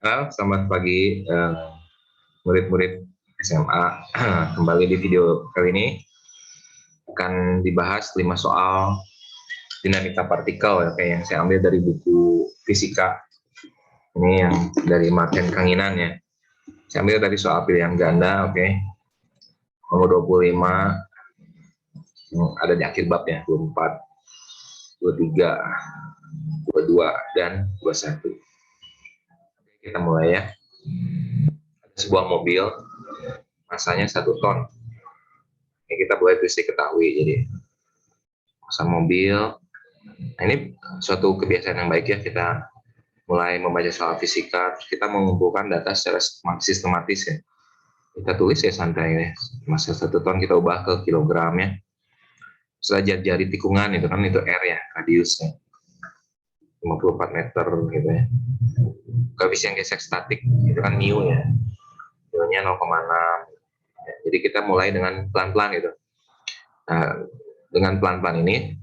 Selamat pagi murid-murid SMA. Kembali di video kali ini akan dibahas 5 soal dinamika partikel ya, kayak yang saya ambil dari buku fisika. Ini yang dari Martin Kanginan ya. Saya ambil dari soal pilihan ganda, oke. Nomor 25 ada di akhir bab ya, 24, 23, 22 dan 21. Kita mulai ya. Ada sebuah mobil masanya 1 ton. Ini kita boleh diketahui, jadi masa mobil. Nah, ini suatu kebiasaan yang baik ya, kita mulai membaca soal fisika, terus kita mengumpulkan data secara sistematis ya. Kita tulis ya santai ya, masa 1 ton kita ubah ke kilogram ya. Setelah jari tikungan itu kan itu R ya, radiusnya 54 meter gitu ya. Koefisien gesek statik itu kan mu ya, mu-nya 0,6. Jadi kita mulai dengan pelan-pelan gitu. Nah, dengan pelan-pelan ini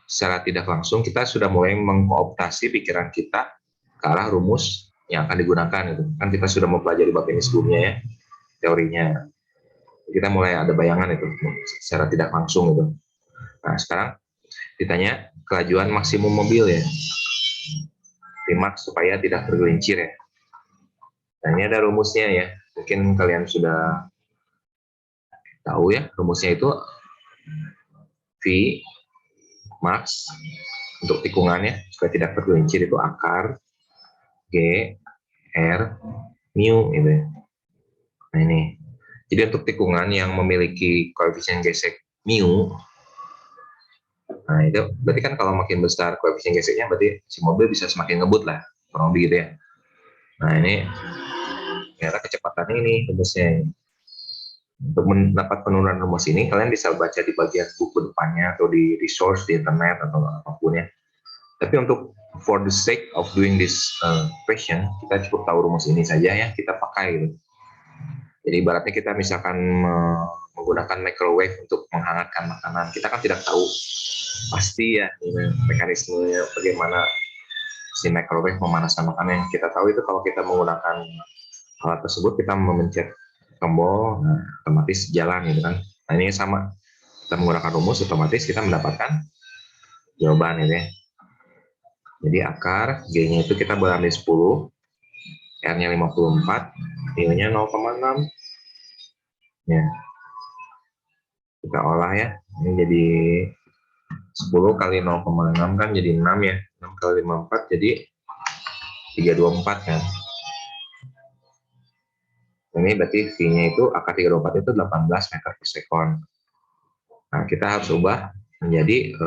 secara tidak langsung kita sudah mulai mengkooptasi pikiran kita ke arah rumus yang akan digunakan itu. Kan kita sudah mempelajari bab ini sebelumnya ya, teorinya. Kita mulai ada bayangan itu secara tidak langsung itu. Nah, sekarang ditanya kelajuan maksimum mobil ya. Simak supaya tidak tergelincir ya. Nah, ini ada rumusnya ya. Mungkin kalian sudah tahu ya, rumusnya itu V max untuk tikungannya supaya tidak tergelincir itu akar G R mu gitu ya. Nah ini, jadi untuk tikungan yang memiliki koefisien gesek mu, nah itu berarti kan kalau makin besar koefisien geseknya berarti si mobil bisa semakin ngebut lah, kurang lebih gitu ya. Nah ini ternyata kecepatannya ini rumusnya. Untuk mendapat penurunan rumus ini kalian bisa baca di bagian buku depannya atau di resource di internet atau apapun ya. Tapi untuk for the sake of doing this question, kita cukup tahu rumus ini saja ya, kita pakai gitu. Jadi ibaratnya kita misalkan menggunakan microwave untuk menghangatkan makanan, kita kan tidak tahu pasti ya mekanismenya bagaimana si microwave memanaskan makanan. Yang kita tahu itu kalau kita menggunakan alat tersebut, kita memencet tombol, nah, otomatis jalan gitu kan. Nah ini sama, kita menggunakan rumus, otomatis kita mendapatkan jawaban gitu ya. Jadi akar G-nya itu kita berambil 10, R-nya 54, mu-nya 0,6. Ya. Kita olah ya. Ini jadi 10 kali 0,6 kan jadi 6 ya. 6 kali 54 jadi 324 kan. Ini berarti V-nya itu akar 324 itu 18 meter per sekon. Nah, kita harus ubah menjadi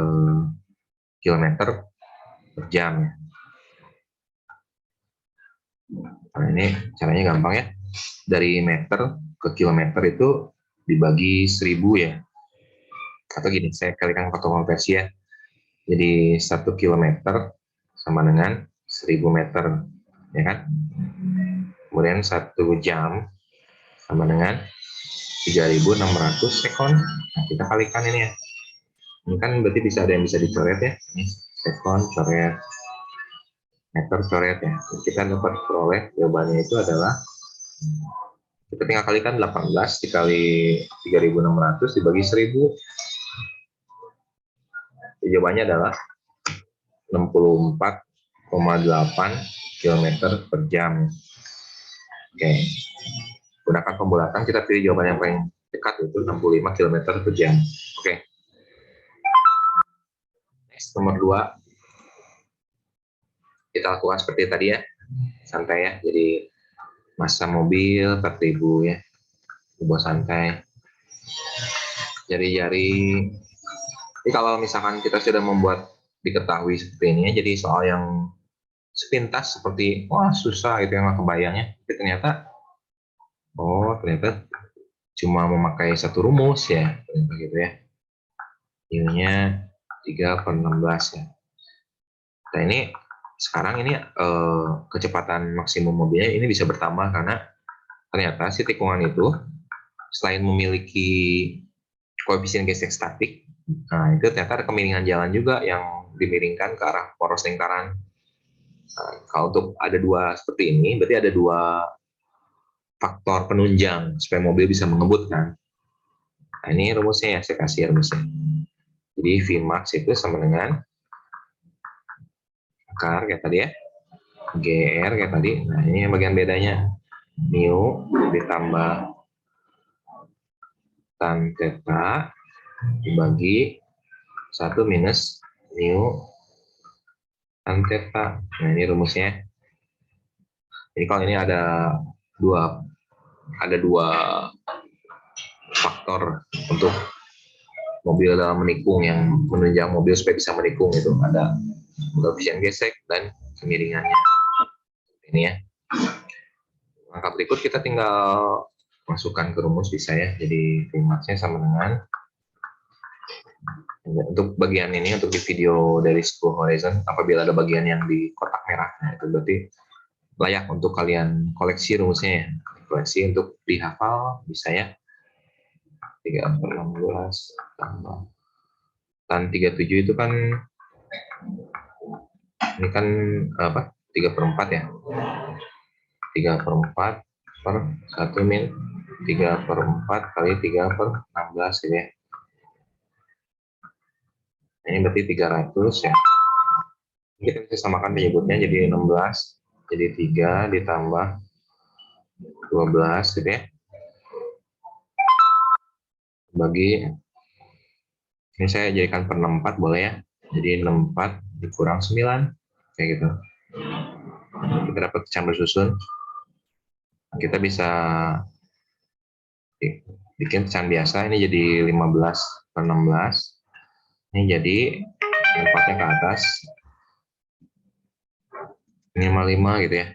kilometer per jam ya. Nah, ini caranya gampang ya. Dari meter ke kilometer itu dibagi 1000 ya. Atau gini, saya kalikan pakai konversi ya. Jadi 1 kilometer sama dengan 1000 meter, ya kan? Kemudian 1 jam sama dengan 3600 sekon. Nah, kita kalikan ini ya. Ini kan berarti bisa ada yang bisa dicoret ya. Ini sekon coret, meter coret ya. Kita dapat peroleh jawabannya itu adalah, kita tinggal kalikan 18 dikali 3600 dibagi 1000. Jawabannya adalah 64,8 km per jam. Oke. Gunakan pembulatan, kita pilih jawaban yang paling dekat, yaitu 65 km per jam. Oke. Next, nomor 2. Kita lakukan seperti tadi ya. Santai ya. Jadi massa mobil 4000 ya. Dibawa santai. Jari-jari. Jadi kalau misalkan kita sudah membuat diketahui seperti ini ya, jadi soal yang sepintas seperti wah susah itu yang nggak kebayangnya, tapi ternyata cuma memakai satu rumus ya, ternyata gitu ya. U-nya 3/16 ya. Nah ini sekarang ini kecepatan maksimum mobilnya ini bisa bertambah karena ternyata si tikungan itu selain memiliki koefisien gesek statik, nah itu ternyata ada kemiringan jalan juga yang dimiringkan ke arah poros lingkaran. Nah, kalau untuk ada dua seperti ini, berarti ada dua faktor penunjang supaya mobil bisa mengebut kan. Nah, ini rumusnya ya, saya kasih rumusnya. Jadi Vmax itu sama dengan akar kayak tadi ya, GR kayak tadi. Nah, ini bagian bedanya. Mu ditambah tan theta dibagi 1 minus mu tan theta. Nah, ini rumusnya. Jadi kalau ini dua ada dua faktor untuk mobil dalam menikung yang menunjang mobil supaya bisa menikung, itu ada koefisien gesek dan kemiringannya. Ini ya. Langkah berikut kita tinggal masukkan ke rumus bisa ya. Jadi Vmax-nya sama dengan, untuk bagian ini, untuk di video dari School Horizon, apabila ada bagian yang di kotak merah, nah itu berarti layak untuk kalian koleksi rumusnya ya. Koleksi untuk dihafal bisa ya. 3/16 tambah tan 37 itu kan, ini kan apa, 3/4 ya, 3/4 per 1 min 3/4 kali 3/16 gitu ya. Ini berarti 300 ya. Ini kita bisa samakan penyebutnya jadi 16, jadi 3 ditambah 12 gitu ya, bagi, ini saya jadikan per 64 boleh ya, jadi 64 dikurang 9 kayak gitu. Kita dapat pecahan bersusun. Kita bisa bikin pecahan biasa, ini jadi 15/16, ini jadi 4-nya ke atas, ini 55 gitu ya.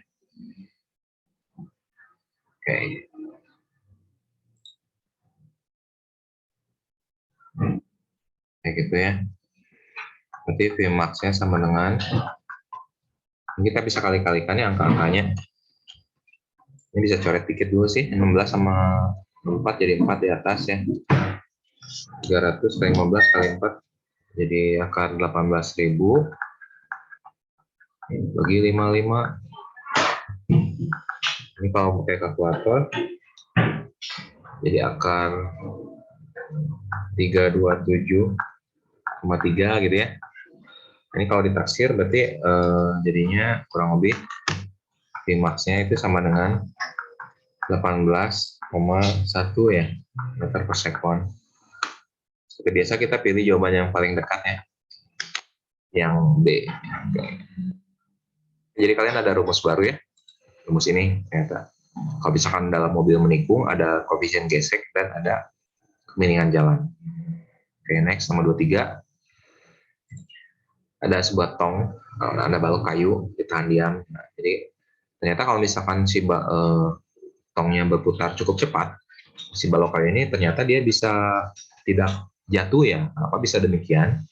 Oke. Kayak gitu ya. Berarti Vmax-nya sama dengan, kita bisa kali-kalikan ya angka-angkanya. Ini bisa coret dikit dulu sih, 16 sama 4 jadi 4 di atas ya. 300 kali 15 kali 4 jadi akar 18.000 bagi 55. Ini kalau pakai kalkulator jadi akar 327,3 gitu ya. Ini kalau ditaksir berarti jadinya kurang lebih Vmax-nya itu sama dengan 18,1 ya meter per sekon. Seperti biasa kita pilih jawaban yang paling dekat ya, yang B. Oke. Jadi kalian ada rumus baru ya, rumus ini ternyata. Kalau misalkan dalam mobil menikung ada koefisien gesek dan ada kemiringan jalan. Oke, next nomor 23. Ada sebuah tong, ada balok kayu ditahan diam. Nah, jadi ternyata kalau misalkan si tongnya berputar cukup cepat, si balok kayu ini ternyata dia bisa tidak jatuh ya. Apa bisa demikian?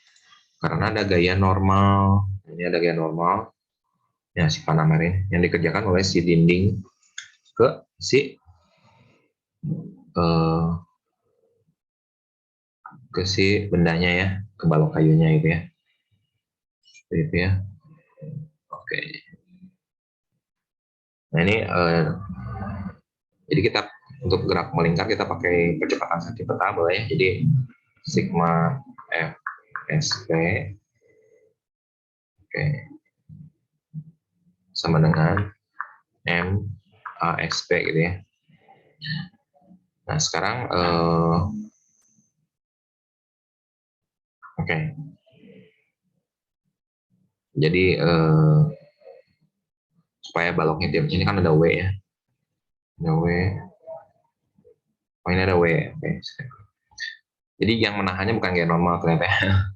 Karena ada gaya normal. Ini ada gaya normal ya, si Panamarin yang dikerjakan oleh si dinding ke si bendanya ya, ke balok kayunya itu ya. Itu ya. Oke. Nah ini jadi kita untuk gerak melingkar kita pakai percepatan sentripetal boleh ya. Jadi sigma FSP oke, sama dengan MASP gitu ya. Nah sekarang oke. Jadi supaya baloknya tiap ini kan ada W ya. Ada W. Oh ini ada W. Oke. Jadi yang menahannya bukan gaya normal ternyata ya.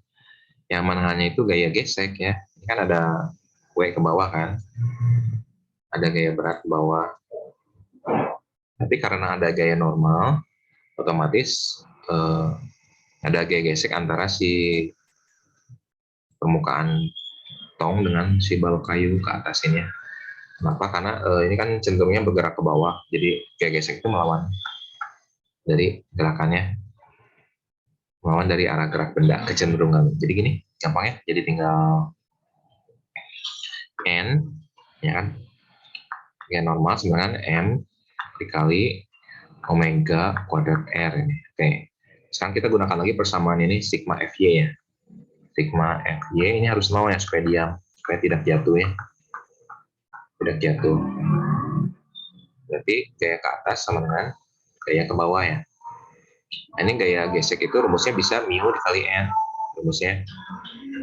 Yang menahannya itu gaya gesek ya. Ini kan ada W ke bawah kan. Ada gaya berat ke bawah. Tapi karena ada gaya normal, otomatis ada gaya gesek antara si permukaan tong dengan si balok kayu ke atas ini. Kenapa? Karena ini kan cenderungnya bergerak ke bawah. Jadi gaya gesek itu melawan dari gerakannya, melawan dari arah gerak benda, kecenderungan. Jadi gini, gampang ya. Jadi tinggal N ya kan? Gaya normal sama dengan M dikali omega kuadrat R ini. Oke. Sekarang kita gunakan lagi persamaan ini sigma Fy ya. Sigma Fy ini harus 0 ya supaya diam, supaya tidak jatuh ya. Tidak jatuh. Berarti gaya ke atas sama dengan gaya ke bawah ya. Nah, ini gaya gesek itu rumusnya bisa mu dikali N. Rumusnya.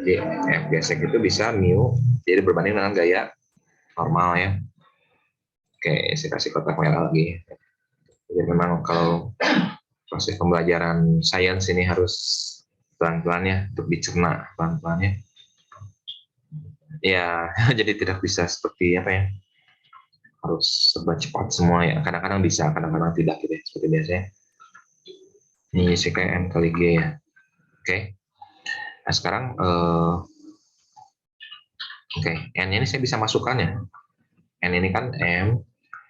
Jadi F gesek itu bisa mu, jadi berbanding dengan gaya normal ya. Oke, saya kasih kotak merah lagi. Jadi memang kalau proses pembelajaran sains ini harus pelan-pelan ya, untuk dicerna pelan-pelan ya. Ya, jadi tidak bisa seperti apa ya, harus serba cepat semua ya. Kadang-kadang bisa, kadang-kadang tidak gitu ya, seperti biasanya. Ini CKN kali G ya. Oke. Nah sekarang, oke, N ini saya bisa masukkan ya. N ini kan M,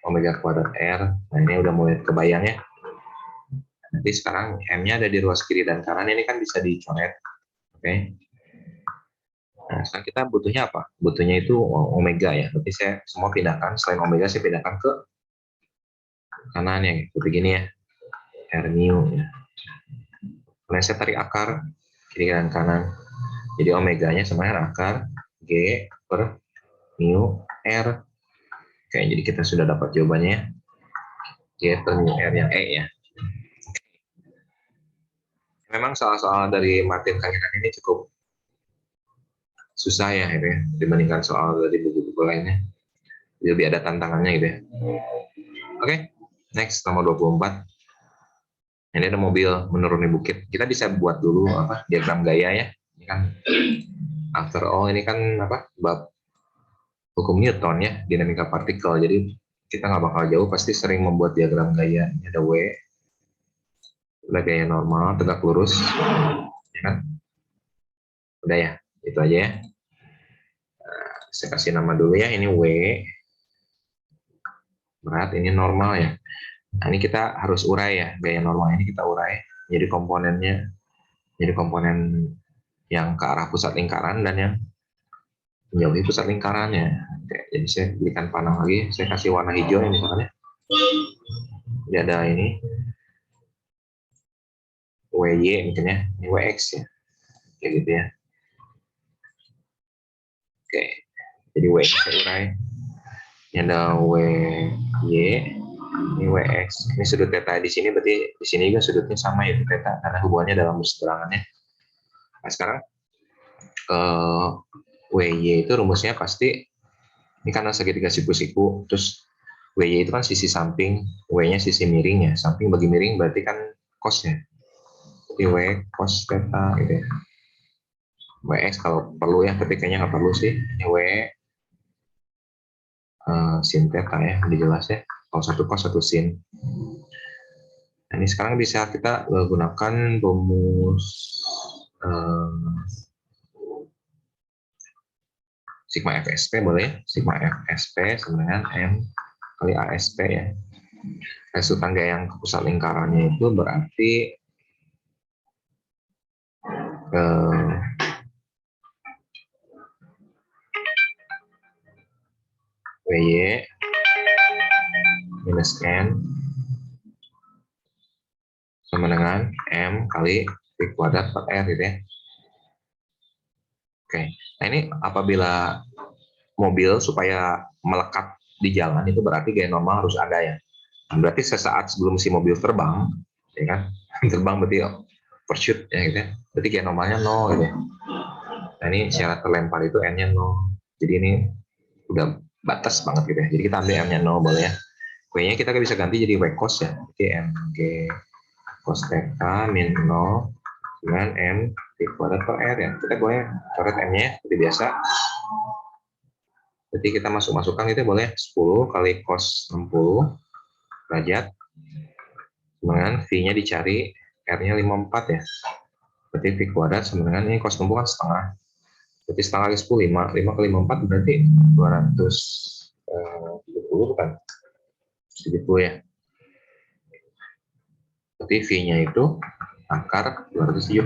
omega kuadrat R. Nah ini udah mulai kebayang ya. Nanti sekarang M-nya ada di ruas kiri dan kanan, ini kan bisa dicoret. Oke. Nah, sekarang kita butuhnya apa? Butuhnya itu omega ya. Berarti saya semua pindahkan, selain omega saya pindahkan ke kanan ya, seperti gini ya. R mu ya. Kemudian saya tarik akar kiri dan kanan. Jadi omeganya sama dengan akar G per mu R. Oke, jadi kita sudah dapat jawabannya. G per mu R yang E ya. Memang soal-soal dari Martin Kangiran ini cukup susah ya, gitu ya, dibandingkan soal dari buku-buku lainnya. Jadi lebih ada tantangannya gitu ya. Oke, next nomor 24. Ini ada mobil menuruni bukit. Kita bisa buat dulu apa diagram gaya ya. Ini kan after all ini kan apa bab hukum Newton ya, dinamika partikel. Jadi kita nggak bakal jauh, pasti sering membuat diagram gaya. Ini ada W, udah gaya normal, tegak lurus, ya kan? Udah ya, itu aja ya. Saya kasih nama dulu ya, ini W, berat, ini normal ya. Nah, ini kita harus urai ya, gaya normal ini kita urai. Jadi komponennya, jadi komponen yang ke arah pusat lingkaran dan yang menjauhi pusat lingkarannya. Oke, jadi saya berikan panah lagi, saya kasih warna hijau ini misalnya. Jadi ada ini WY misalnya, ini WX ya, kayak gitu ya. Oke, jadi W saya urai. Ini ada WY, ini WX. Ini sudut theta di sini, berarti di sini juga sudutnya sama ya theta, karena hubungannya dalam berseberangannya. Nah sekarang WY itu rumusnya pasti, ini karena segitiga siku-siku, terus WY itu kan sisi samping, W-nya sisi miring ya, samping bagi miring berarti kan cos-nya. Jadi W cos theta gitu ya. WX kalau perlu ya, tapi kayaknya nggak perlu sih. Ini W sin theta ya, lebih jelas ya. Kalau satu cos satu sin. Nah, ini sekarang bisa kita gunakan rumus sigma FSP boleh ya. Sigma FSP sama dengan M kali ASP ya. Resultan gaya yang ke pusat lingkarannya itu berarti WY minus N sama dengan M kali V kuadrat per R gitu ya. Oke, nah ini apabila mobil supaya melekat di jalan itu berarti gaya normal harus ada ya. Nah, berarti sesaat sebelum si mobil terbang, ya kan? Terbang berarti overshoot ya gitu ya. Berarti gaya normalnya 0 gitu ya. Nah ini syarat terlempar itu N-nya 0. Jadi ini udah batas banget gitu ya. Jadi kita ambil M-nya 0 boleh ya. W-nya kita bisa ganti jadi W cos ya. Jadi MG cos theta min 0 dengan M V kuadrat per R ya. Kita boleh coret M-nya seperti biasa. Jadi kita masukkan itu boleh 10 kali cos 60 derajat. Dengan V-nya dicari, R-nya 54 ya. Berarti V kuadrat sama dengan ini cos 60 kan setengah. Berarti setengah kali 10, 5. 5 kali 54 berarti 270 bukan? 70 ya. Berarti V-nya itu akar 270.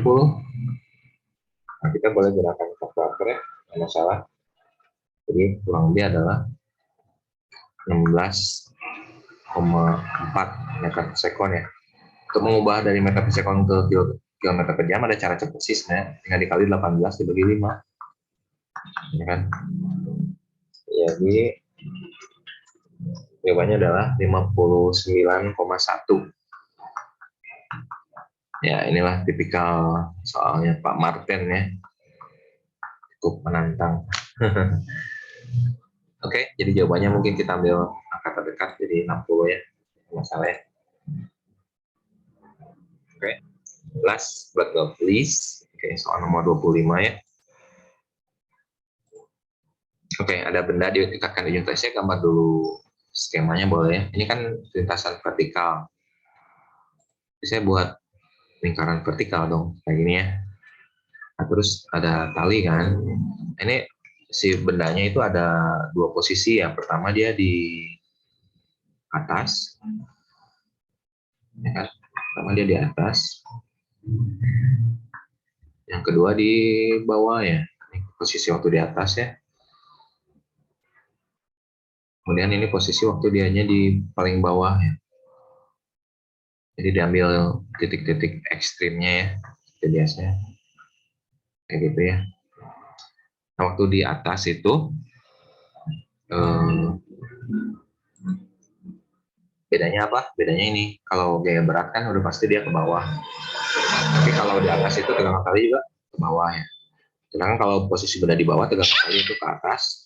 Nah, kita boleh gunakan kalkulator ya, nggak masalah. Jadi kurang lebih adalah 16,4 meter per sekon ya. Untuk mengubah dari meter per sekon ke kilometer per jam ada cara cepat sih sebenarnya, tinggal dikali 18 dibagi 5, ya kan? Jadi jawabannya adalah 59,1. Ya, inilah tipikal soalnya Pak Martin ya, cukup menantang. Oke, jadi jawabannya mungkin kita ambil angka terdekat, jadi 60 ya, masalah ya. Oke, last but not least, oke, soal nomor 25 ya. Oke, ada benda diikatkan di unit. Saya gambar dulu skemanya boleh ya. Ini kan lintasan vertikal. Jadi saya buat lingkaran vertikal dong, kayak gini ya. Nah, terus ada tali kan. Ini si bendanya itu ada dua posisi. Yang pertama dia di atas, ya kan? Pertama dia di atas. Yang kedua di bawah ya. Ini posisi waktu di atas ya. Kemudian ini posisi waktu dianya di paling bawah ya. Jadi diambil titik-titik ekstrimnya ya. Jadi biasanya kayak gitu ya. Nah, waktu di atas itu bedanya apa? Bedanya ini, kalau gaya berat kan udah pasti dia ke bawah. Tapi kalau di atas itu tegangan tali juga ke bawah ya. Sedangkan kalau posisi benda di bawah, tegangan tali itu ke atas,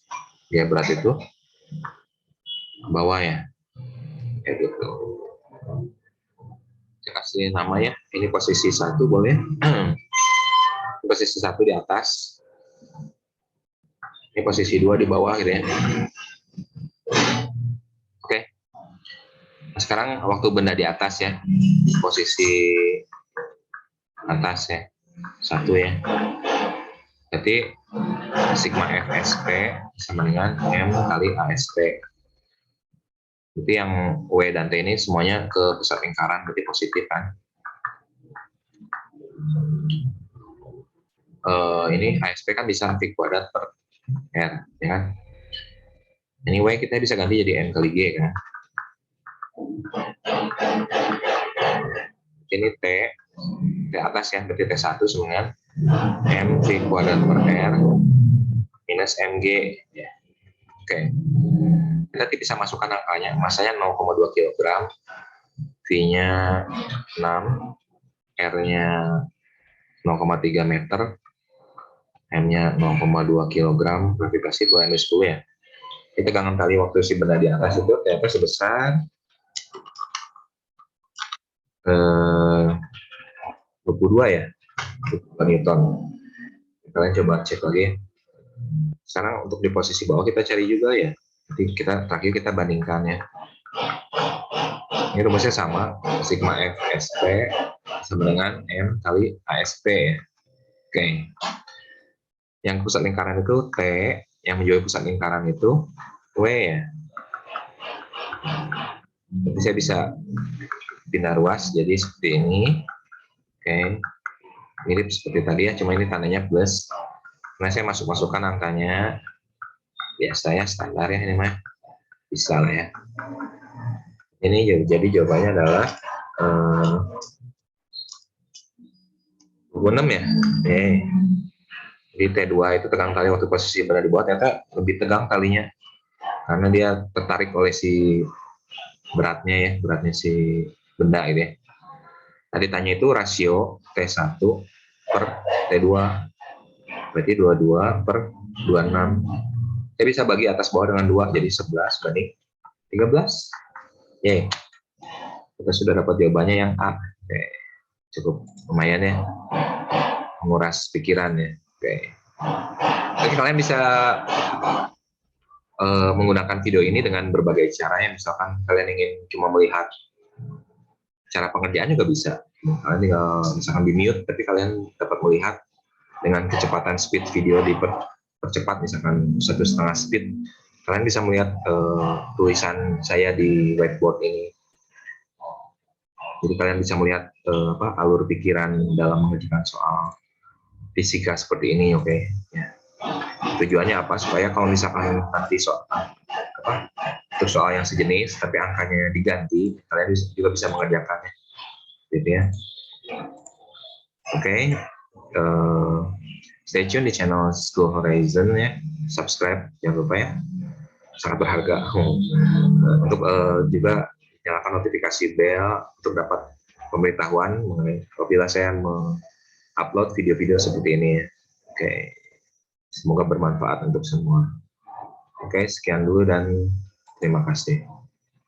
gaya berat itu ke bawah ya. Kayak gitu. Saya kasih nama ya. Ini posisi 1 boleh. Posisi 1 di atas. Ini posisi 2 di bawah gitu ya. Oke. Nah, sekarang waktu benda di atas ya. Posisi atas ya. 1 ya. Jadi sigma FSP sama dengan M kali ASP. Jadi yang W dan T ini semuanya ke pusat lingkaran, berarti positif kan. Ini ASP kan bisa V kuadrat per R, ya kan. Ini W kita bisa ganti jadi M kali G kan. Ini T atas ya, berarti T1 sama dengan M V kuadrat per R minus MG ya. Oke. Kita bisa masukkan angkanya, masanya 0,2 kg, V-nya 6, R-nya 0,3 meter, M-nya 0,2 kg, gravitasi 2 M/10 ya. Ini tegangan tali waktu si benda di atas itu ternyata sebesar 22 ya, Newton. Kalian coba cek lagi. Sekarang untuk di posisi bawah kita cari juga ya. Nanti terakhir kita bandingkan ya. Ini rumusnya sama, sigma FSP sama dengan M kali ASP ya. Oke. Yang pusat lingkaran itu T, yang menjauhi pusat lingkaran itu W ya. Jadi saya bisa pindah ruas jadi seperti ini. Oke. Mirip seperti tadi ya, cuma ini tandanya plus. Nah, saya masukkan angkanya. Biasa ya, standar ya ini mah. Bisa lah ya. Ini jadi jawabannya adalah 26 ya. Oke. Jadi T2 itu tegang tali waktu posisi berada di bawah, ternyata lebih tegang talinya. Karena dia tertarik oleh si beratnya ya, beratnya si benda gitu ya. Tadi tanya itu rasio T1 per T2. Berarti 22 per 26. Saya bisa bagi atas bawah dengan 2, jadi 11 banding 13. Yeay. Kita sudah dapat jawabannya yang A. Oke. Cukup lumayan ya. Menguras pikiran ya. Oke. Jadi kalian bisa menggunakan video ini dengan berbagai cara ya. Misalkan kalian ingin cuma melihat cara pengerjaan juga bisa. Kalian tinggal misalkan di mute, tapi kalian dapat melihat dengan kecepatan speed video dipercepat, misalkan 1,5 speed. Kalian bisa melihat tulisan saya di whiteboard ini. Jadi kalian bisa melihat alur pikiran dalam mengerjakan soal fisika seperti ini, oke? Ya. Tujuannya apa? Supaya kalau misalkan nanti soal untuk soal yang sejenis tapi angkanya diganti, kalian juga bisa mengerjakannya, gitu ya. Oke, stay tune di channel School Horizon ya, subscribe jangan lupa ya, sangat berharga. Untuk juga nyalakan notifikasi bell untuk dapat pemberitahuan mengenai apabila saya upload video-video seperti ini ya. Oke, semoga bermanfaat untuk semua. Oke, sekian dulu dan terima kasih.